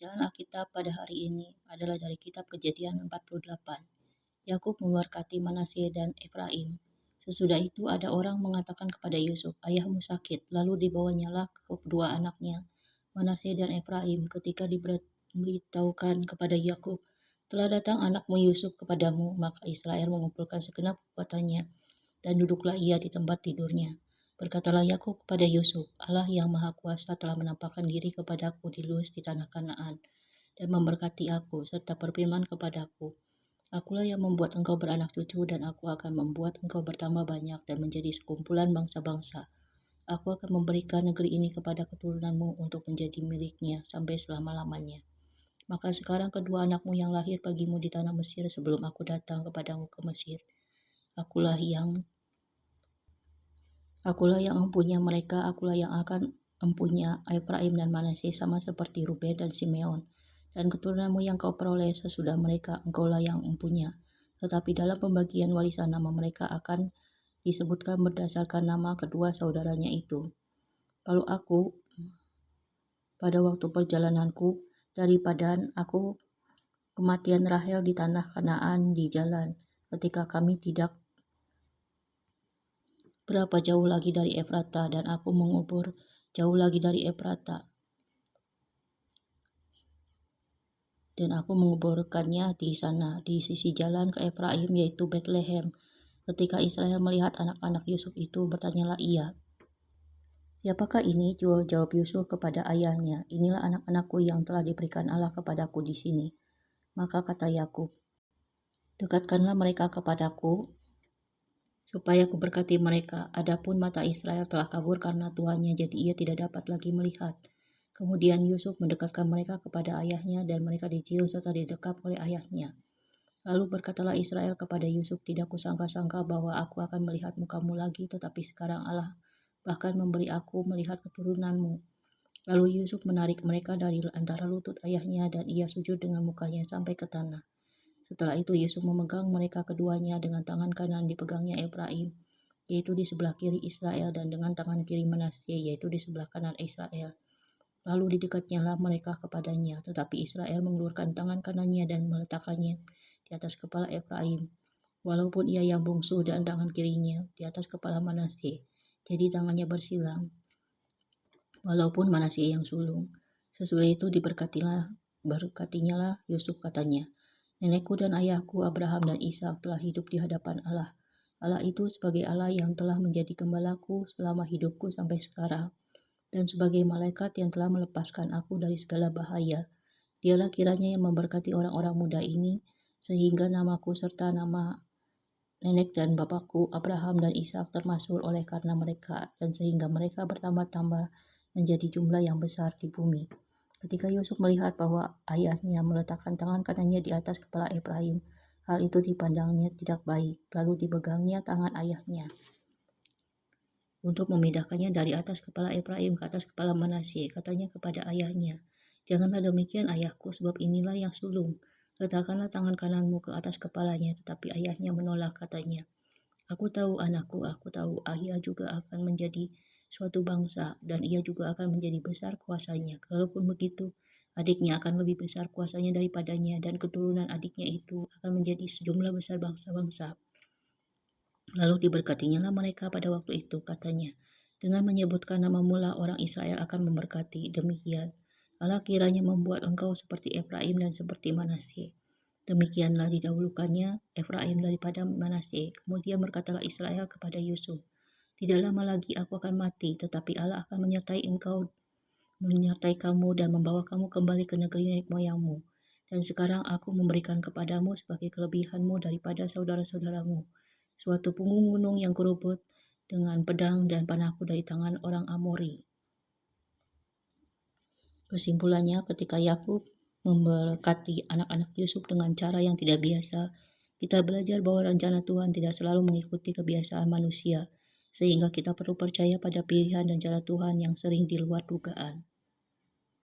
Bacaan Alkitab pada hari ini adalah dari kitab Kejadian 48. Yakub memberkati Manasye dan Efraim. Sesudah itu ada orang mengatakan kepada Yusuf, "Ayahmu sakit." Lalu dibawanyalah kedua anaknya, Manasye dan Efraim, ketika diberitahukan kepada Yakub, "Telah datang anakmu Yusuf kepadamu." Maka Israel mengumpulkan segenap kekuatannya dan duduklah ia di tempat tidurnya. Berkatalah Yakub kepada Yusuf, "Allah yang Maha Kuasa telah menampakkan diri kepadaku di Luz di tanah Kanaan dan memberkati aku, serta berfirman kepadaku, 'Akulah yang membuat engkau beranak cucu dan aku akan membuat engkau bertambah banyak dan menjadi sekumpulan bangsa-bangsa. Aku akan memberikan negeri ini kepada keturunanmu untuk menjadi miliknya sampai selama-lamanya.' Maka sekarang kedua anakmu yang lahir bagimu di tanah Mesir sebelum aku datang kepadamu ke Mesir, Akulah yang empunya mereka, akulah yang akan empunya Efraim dan Manasye sama seperti Ruben dan Simeon. Dan keturunanmu yang kau peroleh sesudah mereka, engkaulah yang empunya. Tetapi dalam pembagian warisan nama mereka akan disebutkan berdasarkan nama kedua saudaranya itu. Kalau aku, pada waktu perjalananku dari Padan, aku kematian Rahel di tanah Kanaan di jalan, ketika kami tidak berapa jauh lagi dari Efrata, dan aku mengubur jauh lagi dari Efrata, dan aku menguburkannya di sana, di sisi jalan ke Efraim, yaitu Bethlehem. Ketika Israel melihat anak-anak Yusuf itu, bertanyalah ia, "Siapakah ini?" Jawab Yusuf kepada ayahnya, "Inilah anak-anakku yang telah diberikan Allah kepadaku di sini." Maka kata Yakub, "Dekatkanlah mereka kepadaku, supaya kuberkati mereka. Adapun mata Israel telah kabur karena tuannya, jadi ia tidak dapat lagi melihat." Kemudian Yusuf mendekatkan mereka kepada ayahnya, dan mereka dicium serta didekap oleh ayahnya. Lalu berkatalah Israel kepada Yusuf, "Tidak kusangka-sangka bahwa aku akan melihat mukamu lagi, tetapi sekarang Allah bahkan memberi aku melihat keturunanmu." Lalu Yusuf menarik mereka dari antara lutut ayahnya, dan ia sujud dengan mukanya sampai ke tanah. Setelah itu Yusuf memegang mereka keduanya, dengan tangan kanan dipegangnya Efraim, yaitu di sebelah kiri Israel, dan dengan tangan kiri Manasye, yaitu di sebelah kanan Israel. Lalu didekatnyalah mereka kepadanya, tetapi Israel mengeluarkan tangan kanannya dan meletakkannya di atas kepala Efraim, walaupun ia yang bungsu, dan tangan kirinya di atas kepala Manasye. Jadi tangannya bersilang, walaupun Manasye yang sulung. Sesudah itu berkatinyalah Yusuf, katanya, "Nenekku dan ayahku Abraham dan Ishak telah hidup di hadapan Allah. Allah itu sebagai Allah yang telah menjadi gembalaku selama hidupku sampai sekarang, dan sebagai malaikat yang telah melepaskan aku dari segala bahaya. Dialah kiranya yang memberkati orang-orang muda ini, sehingga namaku serta nama nenek dan bapakku Abraham dan Ishak termasuk oleh karena mereka, dan sehingga mereka bertambah-tambah menjadi jumlah yang besar di bumi." Ketika Yusuf melihat bahwa ayahnya meletakkan tangan kanannya di atas kepala Efraim, hal itu dipandangnya tidak baik. Lalu dipegangnya tangan ayahnya untuk memindahkannya dari atas kepala Efraim ke atas kepala Manasye. Katanya kepada ayahnya, "Janganlah demikian ayahku, sebab inilah yang sulung. Letakkanlah tangan kananmu ke atas kepalanya." Tetapi ayahnya menolak, katanya, "Aku tahu anakku, aku tahu ia juga akan menjadi suatu bangsa, dan ia juga akan menjadi besar kuasanya. Kalaupun begitu, adiknya akan lebih besar kuasanya daripadanya, dan keturunan adiknya itu akan menjadi sejumlah besar bangsa-bangsa." Lalu diberkatinyalah mereka pada waktu itu, katanya, "Dengan menyebutkan namamu lah orang Israel akan memberkati. Demikian Allah kiranya membuat engkau seperti Efraim dan seperti Manasye." Demikianlah didahulukannya Efraim daripada Manasye. Kemudian berkatalah Israel kepada Yusuf, "Tidak lama lagi aku akan mati, tetapi Allah akan menyertai kamu dan membawa kamu kembali ke negeri nenek moyangmu. Dan sekarang aku memberikan kepadamu sebagai kelebihanmu daripada saudara-saudaramu suatu punggung gunung yang kurebut dengan pedang dan panahku dari tangan orang Amori." Kesimpulannya, ketika Yakub memberkati anak-anak Yusuf dengan cara yang tidak biasa, kita belajar bahwa rencana Tuhan tidak selalu mengikuti kebiasaan manusia, sehingga kita perlu percaya pada pilihan dan cara Tuhan yang sering di luar dugaan.